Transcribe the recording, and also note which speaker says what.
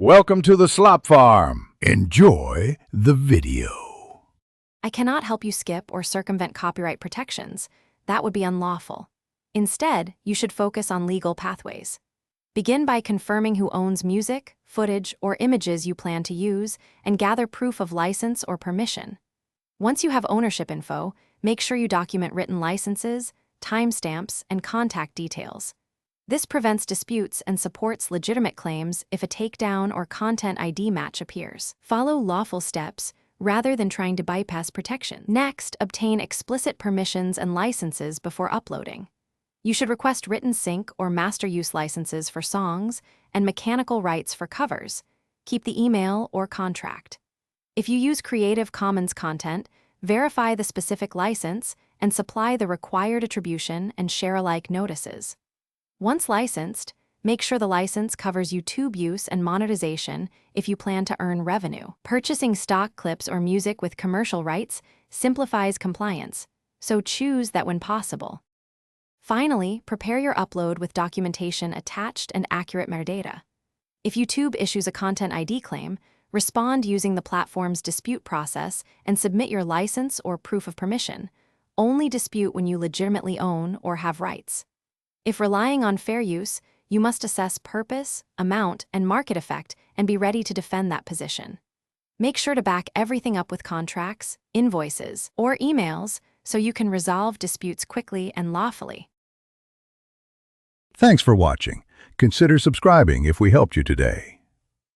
Speaker 1: Welcome to the Slop Farm. Enjoy the video.
Speaker 2: I cannot help you skip or circumvent copyright protections. That would be unlawful. Instead, you should focus on legal pathways. Begin by confirming who owns music, footage, or images you plan to use, and gather proof of license or permission. Once you have ownership info, make sure you document written licenses, timestamps, and contact details. This prevents disputes and supports legitimate claims if a takedown or content ID match appears. Follow lawful steps rather than trying to bypass protection. Next, obtain explicit permissions and licenses before uploading. You should request written sync or master use licenses for songs and mechanical rights for covers. Keep the email or contract. If you use Creative Commons content, verify the specific license and supply the required attribution and share-alike notices. Once licensed, make sure the license covers YouTube use and monetization if you plan to earn revenue. Purchasing stock clips or music with commercial rights simplifies compliance, so choose that when possible. Finally, prepare your upload with documentation attached and accurate metadata. If YouTube issues a Content ID claim, respond using the platform's dispute process and submit your license or proof of permission. Only dispute when you legitimately own or have rights. If relying on fair use, you must assess purpose, amount, and market effect and be ready to defend that position. Make sure to back everything up with contracts, invoices, or emails so you can resolve disputes quickly and lawfully.
Speaker 1: Thanks for watching. Consider subscribing if we helped you today.